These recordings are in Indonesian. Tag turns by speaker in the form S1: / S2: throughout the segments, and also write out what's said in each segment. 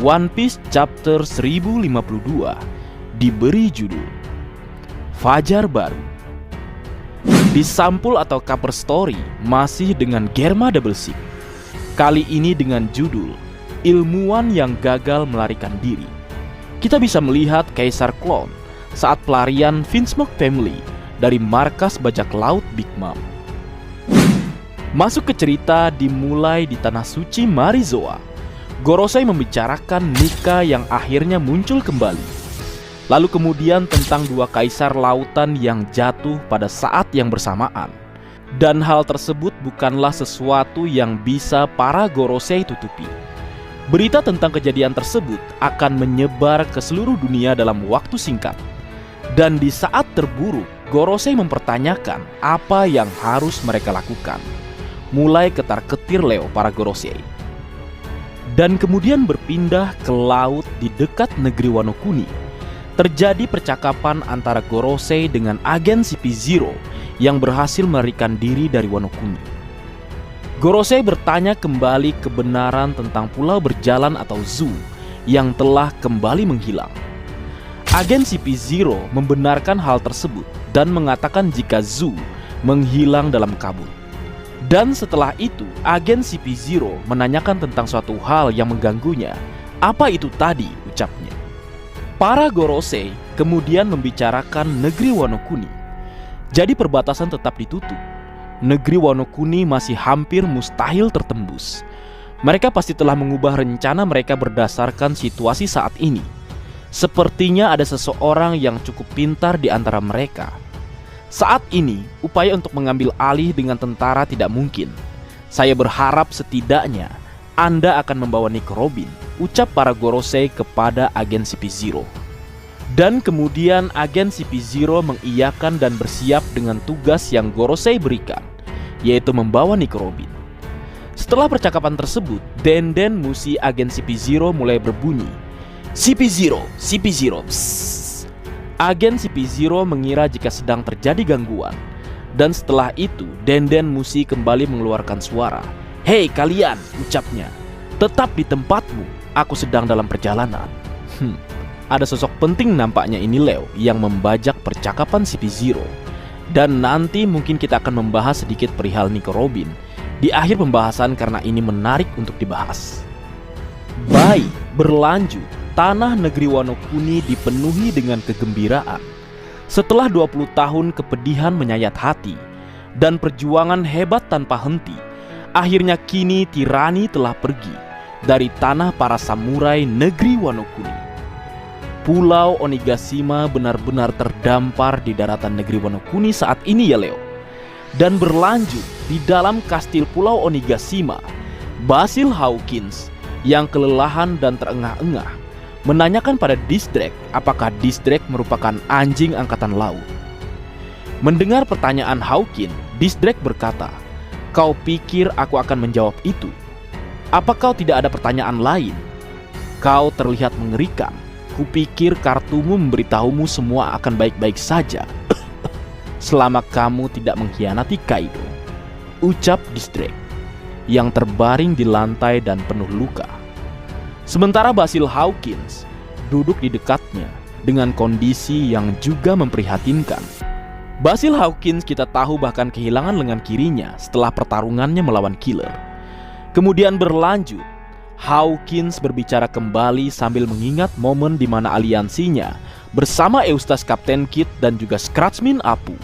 S1: One Piece Chapter 1052 diberi judul Fajar Baru. Di sampul atau cover story masih dengan Germa Double Six. Kali ini dengan judul Ilmuwan yang Gagal Melarikan Diri. Kita bisa melihat Kaisar Clone saat pelarian Vinsmoke Family dari markas bajak laut Big Mom. Masuk ke cerita dimulai di Tanah Suci Marizoa. Gorosei membicarakan Nika yang akhirnya muncul kembali. Lalu kemudian tentang dua kaisar lautan yang jatuh pada saat yang bersamaan. Dan hal tersebut bukanlah sesuatu yang bisa para Gorosei tutupi. Berita tentang kejadian tersebut akan menyebar ke seluruh dunia dalam waktu singkat. Dan di saat terburuk, Gorosei mempertanyakan apa yang harus mereka lakukan. Mulai ketar-ketir Leo para Gorosei. Dan kemudian berpindah ke laut di dekat negeri Wano Kuni. Terjadi percakapan antara Gorosei dengan agen CP0 yang berhasil melarikan diri dari Wano Kuni. Gorosei bertanya kembali kebenaran tentang pulau berjalan atau Zoo yang telah kembali menghilang. Agen CP0 membenarkan hal tersebut dan mengatakan jika Zoo menghilang dalam kabut. Dan setelah itu, agen CP0 menanyakan tentang suatu hal yang mengganggunya. Apa itu tadi, ucapnya. Para Gorosei kemudian membicarakan negeri Wano Kuni. Jadi perbatasan tetap ditutup. Negeri Wano Kuni masih hampir mustahil tertembus. Mereka pasti telah mengubah rencana mereka berdasarkan situasi saat ini. Sepertinya ada seseorang yang cukup pintar di antara mereka. Saat ini, upaya untuk mengambil alih dengan tentara tidak mungkin. Saya berharap setidaknya Anda akan membawa Nico Robin, ucap para Gorosei kepada agen CP0. Dan kemudian agen CP0 mengiyakan dan bersiap dengan tugas yang Gorosei berikan, yaitu membawa Nico Robin. Setelah percakapan tersebut, denden musi agen CP0 mulai berbunyi. CP0, CP0, psst. Agen CP0 mengira jika sedang terjadi gangguan. Dan setelah itu, denden musi kembali mengeluarkan suara. Hei kalian, ucapnya. Tetap di tempatmu, aku sedang dalam perjalanan. Ada sosok penting nampaknya ini Leo yang membajak percakapan CP0. Dan nanti mungkin kita akan membahas sedikit perihal Nico Robin di akhir pembahasan karena ini menarik untuk dibahas. Baik, berlanjut. Tanah negeri Wano Kuni dipenuhi dengan kegembiraan. Setelah 20 tahun kepedihan menyayat hati dan perjuangan hebat tanpa henti, akhirnya kini tirani telah pergi dari tanah para samurai negeri Wano Kuni. Pulau Onigashima benar-benar terdampar di daratan negeri Wano Kuni saat ini ya Leo. Dan berlanjut di dalam kastil Pulau Onigashima, Basil Hawkins yang kelelahan dan terengah-engah menanyakan pada Distrak apakah Distrak merupakan anjing angkatan laut. Mendengar pertanyaan Hawkins, Distrak berkata, "Kau pikir aku akan menjawab itu? Apa kau tidak ada pertanyaan lain? Kau terlihat mengerikan. Kupikir kartumu memberitahumu semua akan baik-baik saja. Selama kamu tidak mengkhianati Kaido," ucap Distrak yang terbaring di lantai dan penuh luka. Sementara Basil Hawkins duduk di dekatnya dengan kondisi yang juga memprihatinkan. Basil Hawkins kita tahu bahkan kehilangan lengan kirinya setelah pertarungannya melawan Killer. Kemudian berlanjut, Hawkins berbicara kembali sambil mengingat momen di mana aliansinya bersama Eustace Captain Kidd dan juga Scratchman Apu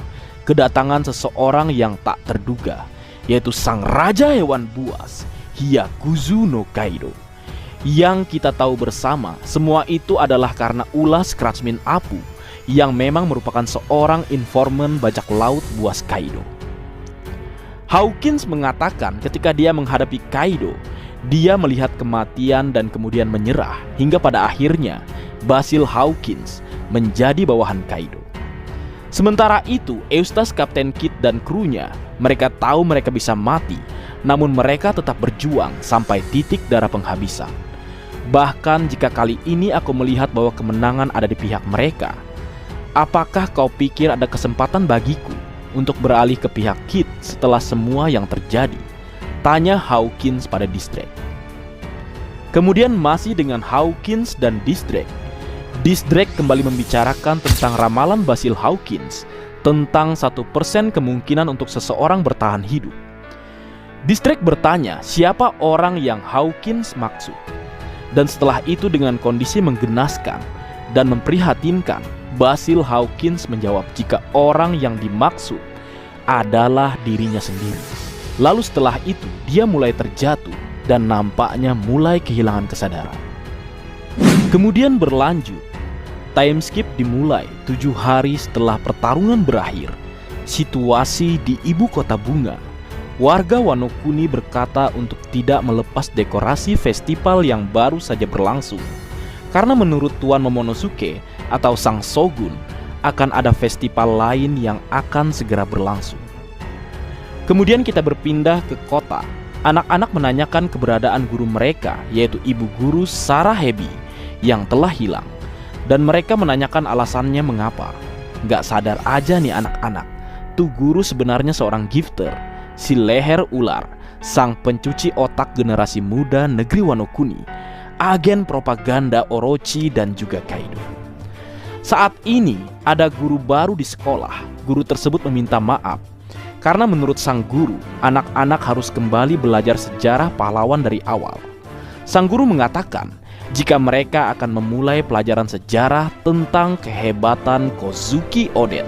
S1: kedatangan seseorang yang tak terduga, yaitu sang raja hewan buas, Hyakuzu no Kaido. Yang kita tahu bersama, semua itu adalah karena ulah Scratchman Apu yang memang merupakan seorang informan bajak laut buas Kaido. Hawkins mengatakan ketika dia menghadapi Kaido, dia melihat kematian dan kemudian menyerah hingga pada akhirnya Basil Hawkins menjadi bawahan Kaido. Sementara itu, Eustace Captain Kidd dan krunya, mereka tahu mereka bisa mati, namun mereka tetap berjuang sampai titik darah penghabisan. Bahkan jika kali ini aku melihat bahwa kemenangan ada di pihak mereka, apakah kau pikir ada kesempatan bagiku untuk beralih ke pihak Kidd setelah semua yang terjadi? Tanya Hawkins pada Distrak. Kemudian masih dengan Hawkins dan Dysdrake. Dysdrake kembali membicarakan tentang ramalan Basil Hawkins tentang 1% kemungkinan untuk seseorang bertahan hidup. Dysdrake bertanya siapa orang yang Hawkins maksud. Dan setelah itu dengan kondisi menggenaskan dan memprihatinkan, Basil Hawkins menjawab jika orang yang dimaksud adalah dirinya sendiri. Lalu setelah itu dia mulai terjatuh dan nampaknya mulai kehilangan kesadaran. Kemudian berlanjut, time skip dimulai 7 hari setelah pertarungan berakhir. Situasi di ibu kota bunga. Warga Wano Kuni berkata untuk tidak melepas dekorasi festival yang baru saja berlangsung. Karena menurut Tuan Momonosuke atau Sang Shogun, akan ada festival lain yang akan segera berlangsung. Kemudian kita berpindah ke kota. Anak-anak menanyakan keberadaan guru mereka, yaitu ibu guru Sarah Hebi yang telah hilang. Dan mereka menanyakan alasannya mengapa. Gak sadar aja nih anak-anak, tuh guru sebenarnya seorang gifter, si leher ular, sang pencuci otak generasi muda negeri Wano Kuni, agen propaganda Orochi dan juga Kaido. Saat ini ada guru baru di sekolah. Guru tersebut meminta maaf karena menurut sang guru, anak-anak harus kembali belajar sejarah pahlawan dari awal. Sang guru mengatakan jika mereka akan memulai pelajaran sejarah tentang kehebatan Kozuki Oden.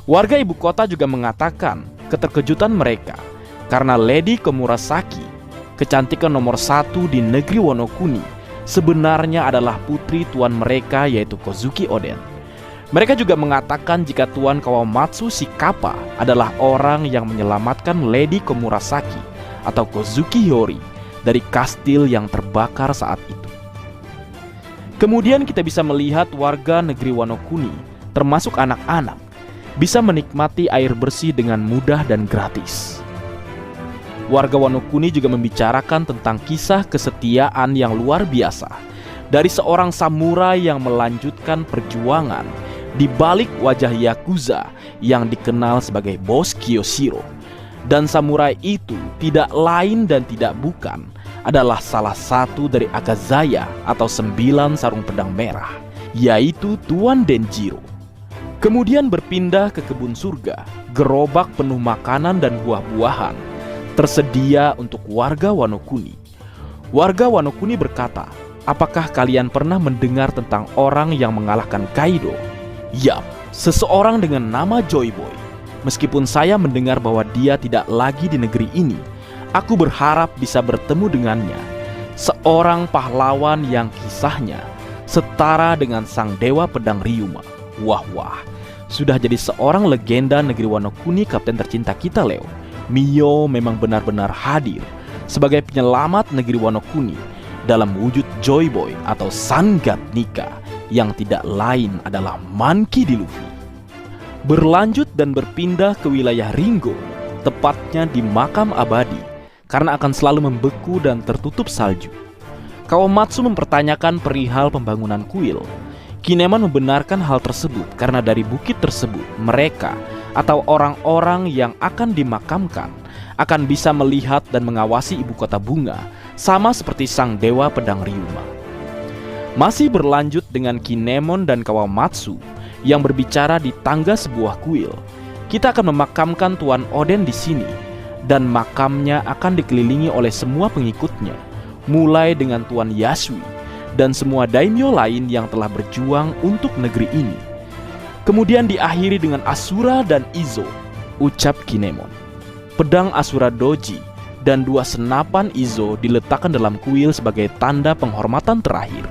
S1: Warga ibu kota juga mengatakan keterkejutan mereka karena Lady Komurasaki, kecantikan nomor 1 di negeri Wano Kuni, sebenarnya adalah putri tuan mereka yaitu Kozuki Oden. Mereka juga mengatakan jika Tuan Kawamatsu si Kappa adalah orang yang menyelamatkan Lady Komurasaki atau Kozuki Hiyori dari kastil yang terbakar saat itu. Kemudian kita bisa melihat warga negeri Wano Kuni, termasuk anak-anak, bisa menikmati air bersih dengan mudah dan gratis. Warga Wano Kuni juga membicarakan tentang kisah kesetiaan yang luar biasa dari seorang samurai yang melanjutkan perjuangan di balik wajah Yakuza yang dikenal sebagai Bos Kiyoshiro. Dan samurai itu tidak lain dan tidak bukan adalah salah satu dari Akazaya atau 9 sarung pedang merah, yaitu Tuan Denjiro. Kemudian berpindah ke kebun surga. Gerobak penuh makanan dan buah-buahan tersedia untuk warga Wano Kuni. Warga Wano Kuni berkata, apakah kalian pernah mendengar tentang orang yang mengalahkan Kaido? Yap, seseorang dengan nama Joy Boy. Meskipun saya mendengar bahwa dia tidak lagi di negeri ini, aku berharap bisa bertemu dengannya. Seorang pahlawan yang kisahnya setara dengan sang dewa pedang Ryuma. Wah, sudah jadi seorang legenda negeri Wano Kuni, kapten tercinta kita Leo. Mio memang benar-benar hadir sebagai penyelamat negeri Wano Kuni dalam wujud Joy Boy atau Sun God Nika, yang tidak lain adalah Monkey D. Luffy. Berlanjut dan berpindah ke wilayah Ringo, tepatnya di makam abadi, karena akan selalu membeku dan tertutup salju. Kawamatsu mempertanyakan perihal pembangunan kuil. Kinemon membenarkan hal tersebut karena dari bukit tersebut mereka atau orang-orang yang akan dimakamkan akan bisa melihat dan mengawasi ibu kota bunga, sama seperti sang dewa pedang Ryuma. Masih berlanjut dengan Kinemon dan Kawamatsu yang berbicara di tangga sebuah kuil. Kita akan memakamkan Tuan Oden di sini, dan makamnya akan dikelilingi oleh semua pengikutnya, mulai dengan Tuan Yasui dan semua daimyo lain yang telah berjuang untuk negeri ini. Kemudian diakhiri dengan Asura dan Izo, ucap Kinemon. Pedang Asura Doji dan 2 senapan Izo diletakkan dalam kuil sebagai tanda penghormatan terakhir.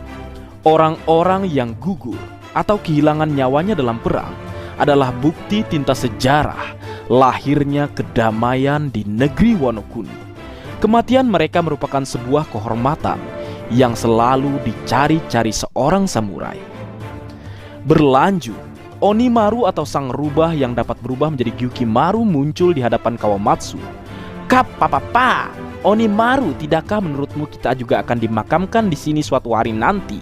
S1: Orang-orang yang gugur atau kehilangan nyawanya dalam perang adalah bukti tinta sejarah lahirnya kedamaian di negeri Wano Kuni. Kematian mereka merupakan sebuah kehormatan yang selalu dicari-cari seorang samurai. Berlanjut, Onimaru atau sang rubah yang dapat berubah menjadi Gyukimaru muncul di hadapan Kawamatsu. Kapapa, Onimaru, tidakkah menurutmu kita juga akan dimakamkan di sini suatu hari nanti?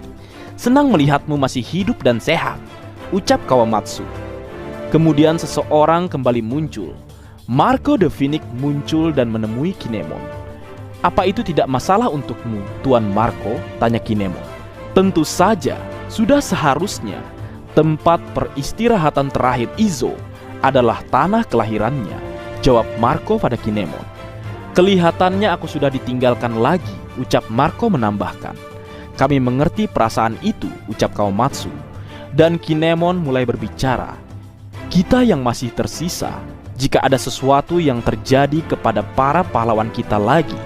S1: Senang melihatmu masih hidup dan sehat, ucap Kawamatsu. Kemudian seseorang kembali muncul. Marco the Phoenix muncul dan menemui Kinemon. Apa itu tidak masalah untukmu, Tuan Marco? Tanya Kinemon. Tentu saja, sudah seharusnya. Tempat peristirahatan terakhir Izo adalah tanah kelahirannya, jawab Marco pada Kinemon. Kelihatannya aku sudah ditinggalkan lagi, ucap Marco menambahkan. Kami mengerti perasaan itu, ucap Kawamatsu. Dan Kinemon mulai berbicara. Kita yang masih tersisa, jika ada sesuatu yang terjadi kepada para pahlawan kita lagi,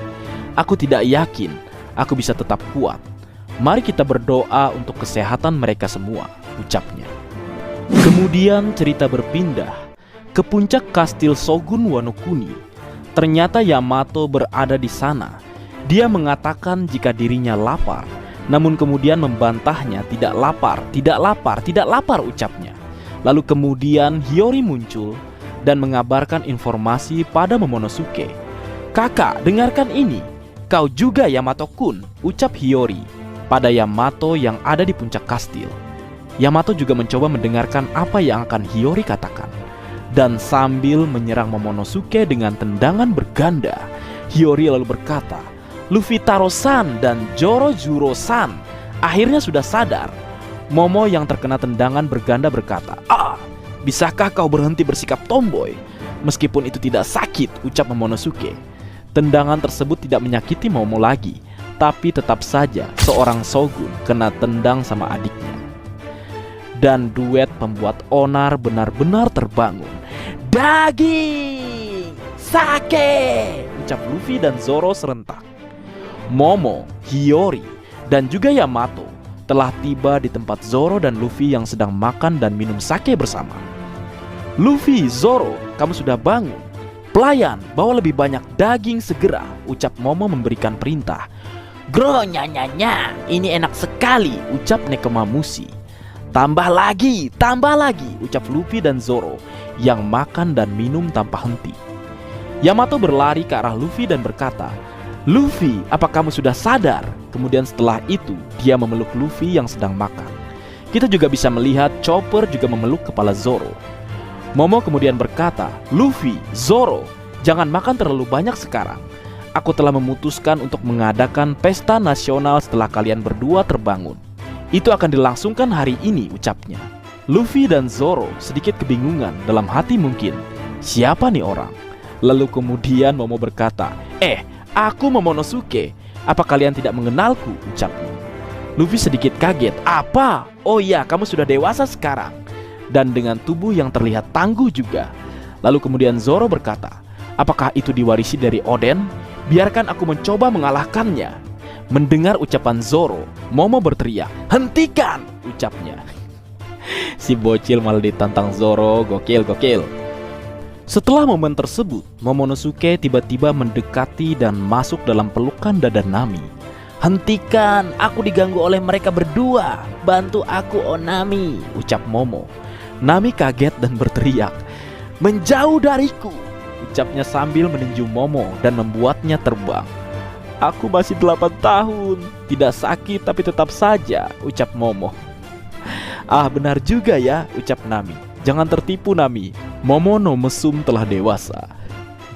S1: aku tidak yakin aku bisa tetap kuat. Mari kita berdoa untuk kesehatan mereka semua, ucapnya. Kemudian cerita berpindah ke puncak kastil Shogun Wano Kuni. Ternyata Yamato berada di sana. Dia mengatakan jika dirinya lapar, namun kemudian membantahnya tidak lapar, tidak lapar, tidak lapar ucapnya. Lalu kemudian Hiyori muncul dan mengabarkan informasi pada Momonosuke. Kakak, dengarkan ini. Kau juga Yamato-kun, ucap Hiyori pada Yamato yang ada di puncak kastil. Yamato juga mencoba mendengarkan apa yang akan Hiyori katakan. Dan sambil menyerang Momonosuke dengan tendangan berganda, Hiyori lalu berkata, Luffy Taro-san dan Jorojuro-san akhirnya sudah sadar. Momo yang terkena tendangan berganda berkata, bisakah kau berhenti bersikap tomboy? Meskipun itu tidak sakit, ucap Momonosuke. Tendangan tersebut tidak menyakiti Momo lagi, tapi tetap saja seorang shogun kena tendang sama adiknya. Dan duet pembuat onar benar-benar terbangun. Daging! Sake! Ucap Luffy dan Zoro serentak. Momo, Hiyori, dan juga Yamato telah tiba di tempat Zoro dan Luffy yang sedang makan dan minum sake bersama. Luffy, Zoro, kamu sudah bangun. Pelayan, bawa lebih banyak daging segera, ucap Momo memberikan perintah. Gro nyanya, ini enak sekali, ucap Nekomamushi. Tambah lagi, ucap Luffy dan Zoro yang makan dan minum tanpa henti. Yamato berlari ke arah Luffy dan berkata, Luffy, apa kamu sudah sadar? Kemudian setelah itu, dia memeluk Luffy yang sedang makan. Kita juga bisa melihat Chopper juga memeluk kepala Zoro. Momo kemudian berkata, Luffy, Zoro, jangan makan terlalu banyak sekarang. Aku telah memutuskan untuk mengadakan pesta nasional setelah kalian berdua terbangun. Itu akan dilangsungkan hari ini, ucapnya. Luffy dan Zoro sedikit kebingungan dalam hati mungkin. Siapa nih orang? Lalu kemudian Momo berkata, aku Momonosuke, apa kalian tidak mengenalku? Ucapnya. Luffy sedikit kaget. Apa? Oh iya, kamu sudah dewasa sekarang. Dan dengan tubuh yang terlihat tangguh juga. Lalu kemudian Zoro berkata, apakah itu diwarisi dari Oden? Biarkan aku mencoba mengalahkannya. Mendengar ucapan Zoro, Momo berteriak, hentikan! Ucapnya. Si bocil malah ditantang Zoro, gokil. Setelah momen tersebut, Momonosuke tiba-tiba mendekati dan masuk dalam pelukan dada Nami. Hentikan, aku diganggu oleh mereka berdua. Bantu aku, Onami, ucap Momo. Nami kaget dan berteriak, menjauh dariku, ucapnya sambil meninju Momo dan membuatnya terbang. Aku masih 8 tahun, tidak sakit tapi tetap saja, ucap Momo. Benar juga ya, ucap Nami. Jangan tertipu Nami, Momo no mesum telah dewasa.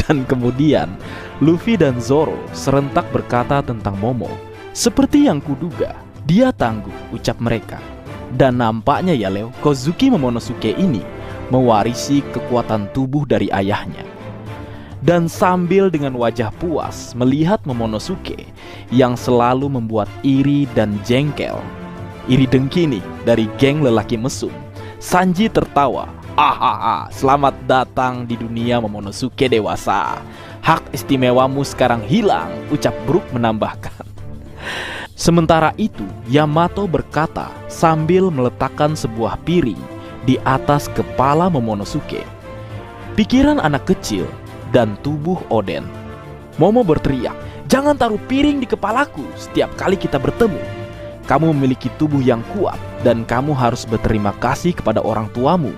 S1: Dan kemudian Luffy dan Zoro serentak berkata tentang Momo. Seperti yang kuduga, dia tangguh, ucap mereka. Dan nampaknya ya Leo, Kozuki Momonosuke ini mewarisi kekuatan tubuh dari ayahnya. Dan sambil dengan wajah puas melihat Momonosuke yang selalu membuat iri dan jengkel, iri dengki nih dari geng lelaki mesum, Sanji tertawa. Selamat datang di dunia Momonosuke dewasa. Hak istimewamu sekarang hilang, ucap Brook menambahkan. Sementara itu, Yamato berkata sambil meletakkan sebuah piring di atas kepala Momonosuke. Pikiran anak kecil dan tubuh Oden. Momo berteriak, jangan taruh piring di kepalaku setiap kali kita bertemu. Kamu memiliki tubuh yang kuat dan kamu harus berterima kasih kepada orang tuamu.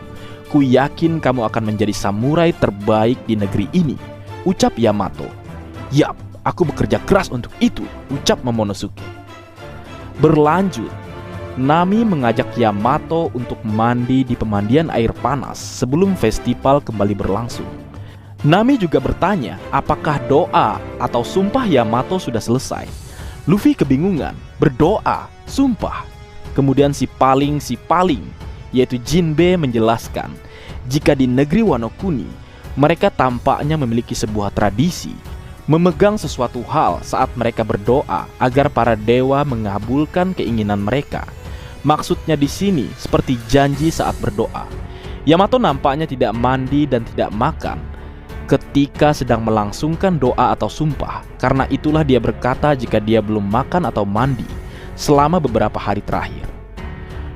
S1: Ku yakin kamu akan menjadi samurai terbaik di negeri ini, ucap Yamato. Yap, aku bekerja keras untuk itu, ucap Momonosuke. Berlanjut, Nami mengajak Yamato untuk mandi di pemandian air panas sebelum festival kembali berlangsung. Nami juga bertanya apakah doa atau sumpah Yamato sudah selesai. Luffy kebingungan, berdoa, sumpah. Kemudian si paling yaitu Jinbe menjelaskan jika di negeri Wano Kuni mereka tampaknya memiliki sebuah tradisi memegang sesuatu hal saat mereka berdoa agar para dewa mengabulkan keinginan mereka. Maksudnya di sini seperti janji saat berdoa. Yamato nampaknya tidak mandi dan tidak makan ketika sedang melangsungkan doa atau sumpah. Karena itulah dia berkata jika dia belum makan atau mandi selama beberapa hari terakhir.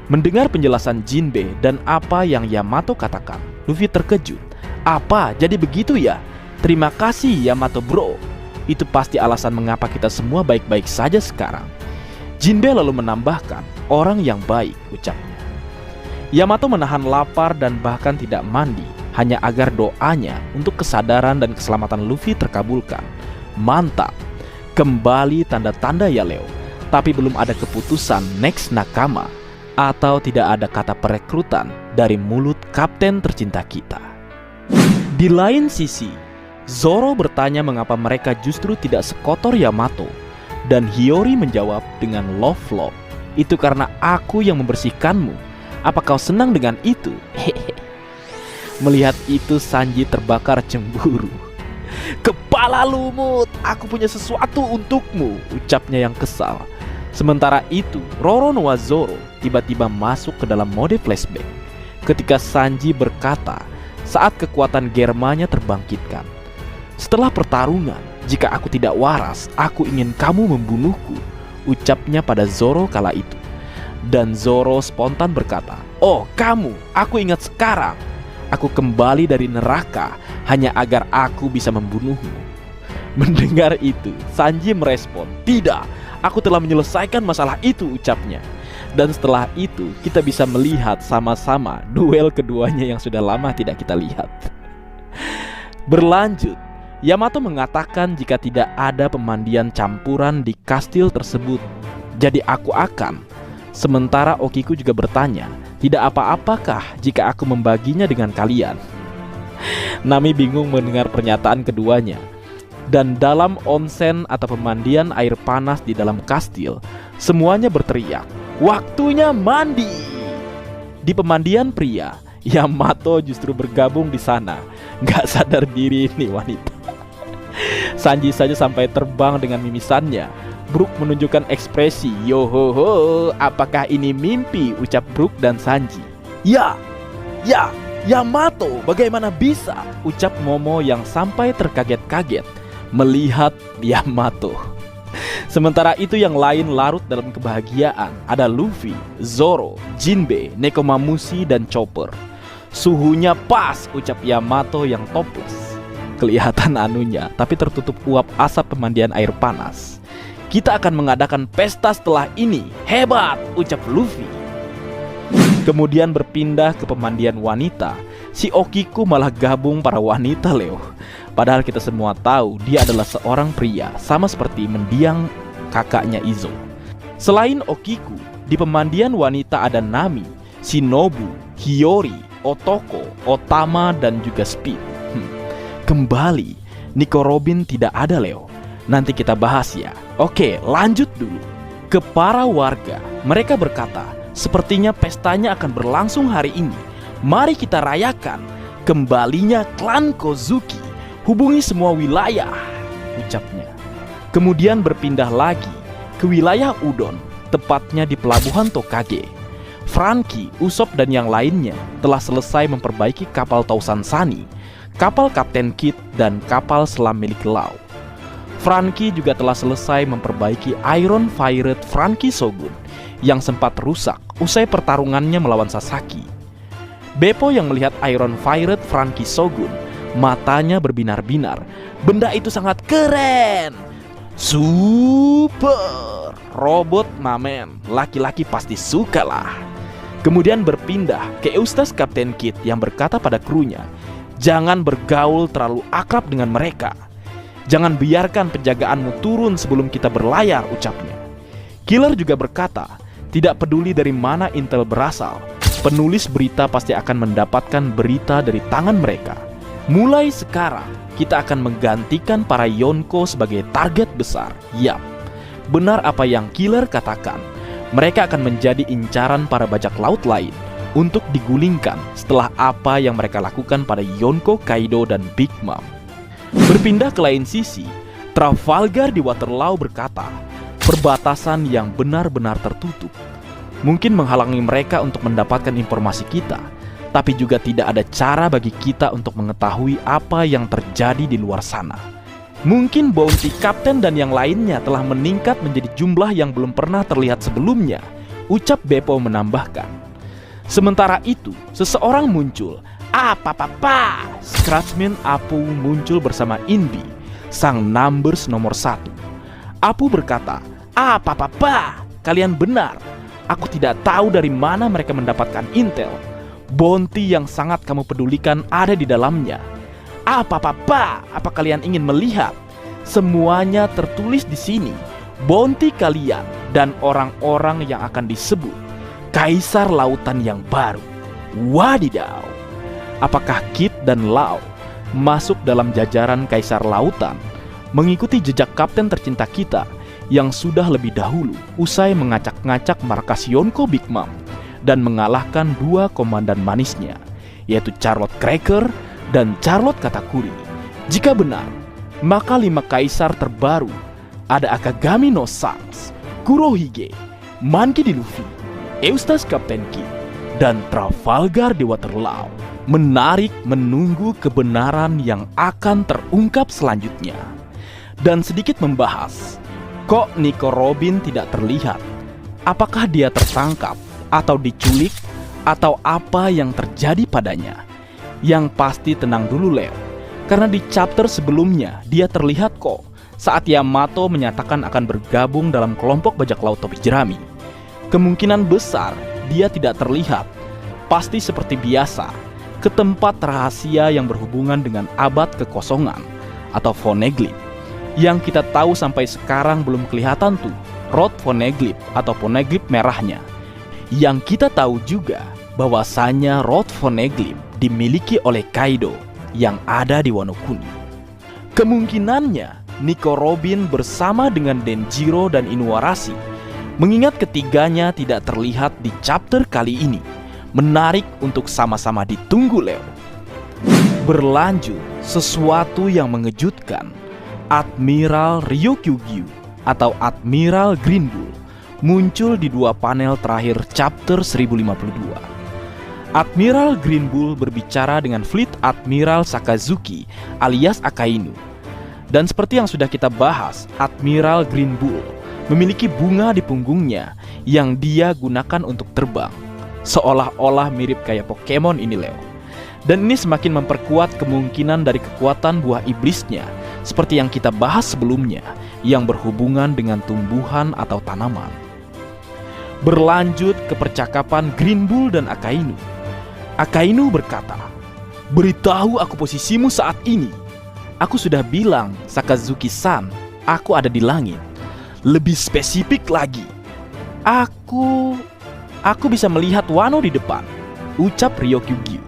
S1: Mendengar penjelasan Jinbe dan apa yang Yamato katakan, Luffy terkejut. Apa? Jadi begitu ya? Terima kasih Yamato bro. Itu pasti alasan mengapa kita semua baik-baik saja sekarang. Jinbe lalu menambahkan, orang yang baik, ucapnya. Yamato menahan lapar dan bahkan tidak mandi, hanya agar doanya untuk kesadaran dan keselamatan Luffy terkabulkan. Mantap. Kembali tanda-tanda ya Leo. Tapi belum ada keputusan next nakama atau tidak ada kata perekrutan dari mulut kapten tercinta kita. Di lain sisi, Zoro bertanya mengapa mereka justru tidak sekotor Yamato, dan Hiyori menjawab dengan love. Itu karena aku yang membersihkanmu. Apa kau senang dengan itu? Melihat itu Sanji terbakar cemburu. Kepala lumut, aku punya sesuatu untukmu, ucapnya yang kesal. Sementara itu Roronoa Zoro tiba-tiba masuk ke dalam mode flashback ketika Sanji berkata saat kekuatan Germanya terbangkitkan. Setelah pertarungan, jika aku tidak waras, aku ingin kamu membunuhku, ucapnya pada Zoro kala itu. Dan Zoro spontan berkata, oh kamu, aku ingat sekarang. Aku kembali dari neraka hanya agar aku bisa membunuhmu. Mendengar itu, Sanji merespon, tidak, aku telah menyelesaikan masalah itu, ucapnya. Dan setelah itu, kita bisa melihat sama-sama duel keduanya yang sudah lama tidak kita lihat. Berlanjut, Yamato mengatakan jika tidak ada pemandian campuran di kastil tersebut, jadi aku akan. Sementara Okiku juga bertanya, tidak apa-apakah jika aku membaginya dengan kalian? Nami bingung mendengar pernyataan keduanya. Dan dalam onsen atau pemandian air panas di dalam kastil, semuanya berteriak, waktunya mandi! Di pemandian pria, Yamato justru bergabung di sana. Gak sadar diri nih wanita. Sanji saja sampai terbang dengan mimisannya. Brook menunjukkan ekspresi, yohoho, apakah ini mimpi? Ucap Brook dan Sanji. Ya, Yamato, bagaimana bisa? Ucap Momo yang sampai terkaget-kaget melihat Yamato. Sementara itu yang lain larut dalam kebahagiaan. Ada Luffy, Zoro, Jinbe, Nekomamushi, dan Chopper. Suhunya pas, ucap Yamato yang topless. Kelihatan anunya, tapi tertutup uap asap pemandian air panas. Kita akan mengadakan pesta setelah ini. Hebat, ucap Luffy. Kemudian berpindah ke pemandian wanita. Si Okiku malah gabung para wanita Leo. Padahal kita semua tahu dia adalah seorang pria, sama seperti mendiang kakaknya Izo. Selain Okiku, di pemandian wanita ada Nami, Shinobu, Hiyori, Otoko, Otama, dan juga Speed. Kembali, Nico Robin tidak ada Leo. Nanti kita bahas ya. Oke, lanjut dulu. Ke para warga, mereka berkata, sepertinya pestanya akan berlangsung hari ini. Mari kita rayakan kembalinya klan Kozuki. Hubungi semua wilayah, ucapnya. Kemudian berpindah lagi ke wilayah Udon, tepatnya di pelabuhan Tokage. Franky, Usopp, dan yang lainnya telah selesai memperbaiki kapal Tausan Sunny, kapal Kapten Kid, dan kapal selam milik Lau. Franky juga telah selesai memperbaiki Iron Pirate Franky Shogun yang sempat rusak usai pertarungannya melawan Sasaki. Beppo yang melihat Iron Pirate Franky Shogun, matanya berbinar-binar. Benda itu sangat keren. Super robot mamen, laki-laki pasti suka lah. Kemudian berpindah ke Eustace Kapten Kid yang berkata pada krunya, jangan bergaul terlalu akrab dengan mereka. Jangan biarkan penjagaanmu turun sebelum kita berlayar, ucapnya. Killer juga berkata, tidak peduli dari mana intel berasal, penulis berita pasti akan mendapatkan berita dari tangan mereka. Mulai sekarang, kita akan menggantikan para Yonko sebagai target besar. Yap, benar apa yang Killer katakan. Mereka akan menjadi incaran para bajak laut lain untuk digulingkan setelah apa yang mereka lakukan pada Yonko, Kaido, dan Big Mom. Berpindah ke lain sisi, Trafalgar di Waterloo berkata, perbatasan yang benar-benar tertutup mungkin menghalangi mereka untuk mendapatkan informasi kita, tapi juga tidak ada cara bagi kita untuk mengetahui apa yang terjadi di luar sana. Mungkin bounty kapten dan yang lainnya telah meningkat menjadi jumlah yang belum pernah terlihat sebelumnya, ucap Beppo menambahkan. Sementara itu, seseorang muncul. Papa! Scratchman Apu muncul bersama Inbi, sang numbers nomor 1. Apu berkata, Papa, kalian benar. Aku tidak tahu dari mana mereka mendapatkan intel. Bounty yang sangat kamu pedulikan ada di dalamnya. Papa, apa kalian ingin melihat? Semuanya tertulis di sini. Bounty kalian dan orang-orang yang akan disebut Kaisar Lautan yang baru. Wadidaw. Apakah Kid dan Lau masuk dalam jajaran Kaisar Lautan, mengikuti jejak kapten tercinta kita yang sudah lebih dahulu usai mengacak-ngacak markas Yonko Big Mom dan mengalahkan 2 komandan manisnya, yaitu Charlotte Cracker dan Charlotte Katakuri? Jika benar, maka 5 kaisar terbaru ada Akagami no Sans, Kurohige, Monkey D. Luffy, Eustace Captain Kidd, dan Trafalgar di Waterloo. Menarik menunggu kebenaran yang akan terungkap selanjutnya. Dan sedikit membahas, kok Nico Robin tidak terlihat? Apakah dia tertangkap atau diculik atau apa yang terjadi padanya? Yang pasti tenang dulu Leo, karena di chapter sebelumnya dia terlihat kok saat Yamato menyatakan akan bergabung dalam kelompok bajak laut topi jerami. Kemungkinan besar dia tidak terlihat, pasti seperti biasa, ke tempat rahasia yang berhubungan dengan abad kekosongan atau Poneglyph. Yang kita tahu sampai sekarang belum kelihatan tuh Rod Poneglyph atau Poneglyph merahnya. Yang kita tahu juga bahwasanya Rod Poneglyph dimiliki oleh Kaido yang ada di Wano Kuni. Kemungkinannya Nico Robin bersama dengan Denjiro dan Inuarashi, mengingat ketiganya tidak terlihat di chapter kali ini. Menarik untuk sama-sama ditunggu Leo. Berlanjut, sesuatu yang mengejutkan. Admiral Ryokugyu atau Admiral Green Bull muncul di 2 panel terakhir chapter 1052. Admiral Green Bull berbicara dengan Fleet Admiral Sakazuki alias Akainu. Dan seperti yang sudah kita bahas, Admiral Green Bull memiliki bunga di punggungnya yang dia gunakan untuk terbang. Seolah-olah mirip kayak Pokemon ini Leo. Dan ini semakin memperkuat kemungkinan dari kekuatan buah iblisnya, seperti yang kita bahas sebelumnya, yang berhubungan dengan tumbuhan atau tanaman. Berlanjut ke percakapan Green Bull dan Akainu. Akainu berkata, beritahu aku posisimu saat ini. Aku sudah bilang, Sakazuki-san, aku ada di langit. Lebih spesifik lagi, Aku bisa melihat Wano di depan, ucap Ryokugyu.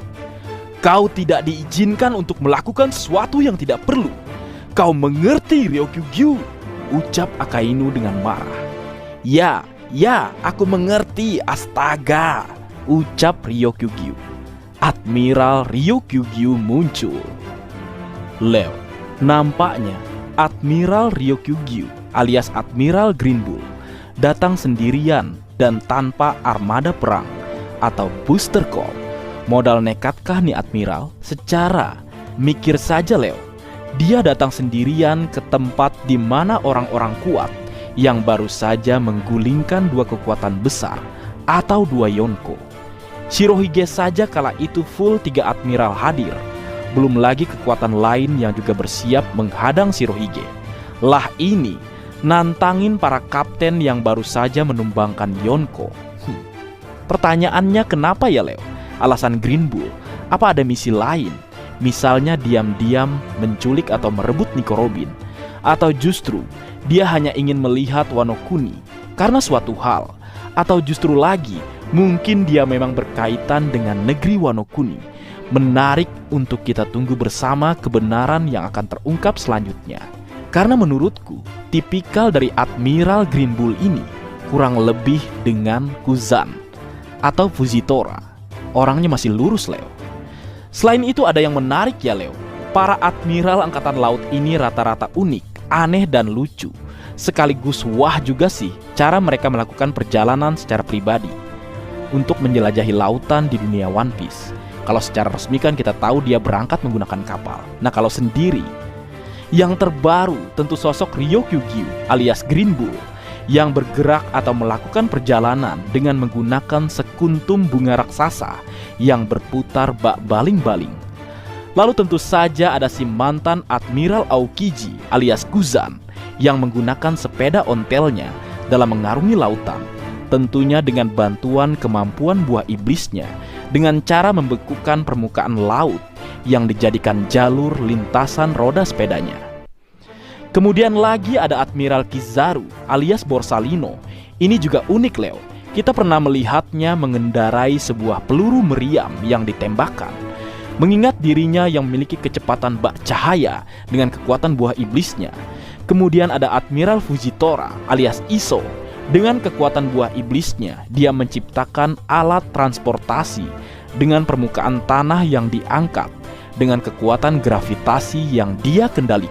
S1: Kau tidak diizinkan untuk melakukan sesuatu yang tidak perlu. Kau mengerti Ryokugyu? Ucap Akainu dengan marah. Ya, aku mengerti, astaga, ucap Ryokugyu. Admiral Ryokugyu muncul. Leo, nampaknya Admiral Ryokugyu alias Admiral Green Bull datang sendirian dan tanpa armada perang atau booster call. Modal nekatkah nih Admiral? Secara mikir saja Leo, dia datang sendirian ke tempat di mana orang-orang kuat yang baru saja menggulingkan 2 kekuatan besar atau 2 Yonko. Shirohige saja kala itu full 3 Admiral hadir. Belum lagi kekuatan lain yang juga bersiap menghadang Shirohige. Lah ini nantangin para kapten yang baru saja menumbangkan Yonko. Pertanyaannya kenapa ya Leo? Alasan Green Bull, apa ada misi lain? Misalnya diam-diam menculik atau merebut Nico Robin, atau justru dia hanya ingin melihat Wano Kuni karena suatu hal, atau justru lagi mungkin dia memang berkaitan dengan negeri Wano Kuni, Menarik untuk kita tunggu bersama kebenaran yang akan terungkap selanjutnya. Karena menurutku, tipikal dari Admiral Green Bull ini kurang lebih dengan Kuzan atau Fujitora. Orangnya masih lurus, Leo. Selain itu ada yang menarik ya, Leo. Para Admiral Angkatan Laut ini rata-rata unik, aneh dan lucu. Sekaligus wah juga sih cara mereka melakukan perjalanan secara pribadi untuk menjelajahi lautan di dunia One Piece. Kalau secara resmi kan kita tahu dia berangkat menggunakan kapal. Nah kalau sendiri, yang terbaru tentu sosok Ryokugyu alias Green Bull yang bergerak atau melakukan perjalanan dengan menggunakan sekuntum bunga raksasa yang berputar bak baling-baling. Lalu tentu saja ada si mantan Admiral Aokiji alias Kuzan yang menggunakan sepeda ontelnya dalam mengarungi lautan, tentunya dengan bantuan kemampuan buah iblisnya dengan cara membekukan permukaan laut yang dijadikan jalur lintasan roda sepedanya. Kemudian lagi ada Admiral Kizaru alias Borsalino. Ini juga unik, Leo. Kita pernah melihatnya mengendarai sebuah peluru meriam yang ditembakkan. Mengingat dirinya yang memiliki kecepatan bak cahaya dengan kekuatan buah iblisnya. Kemudian ada Admiral Fujitora alias Iso. Dengan kekuatan buah iblisnya, dia menciptakan alat transportasi dengan permukaan tanah yang diangkat dengan kekuatan gravitasi yang dia kendalikan.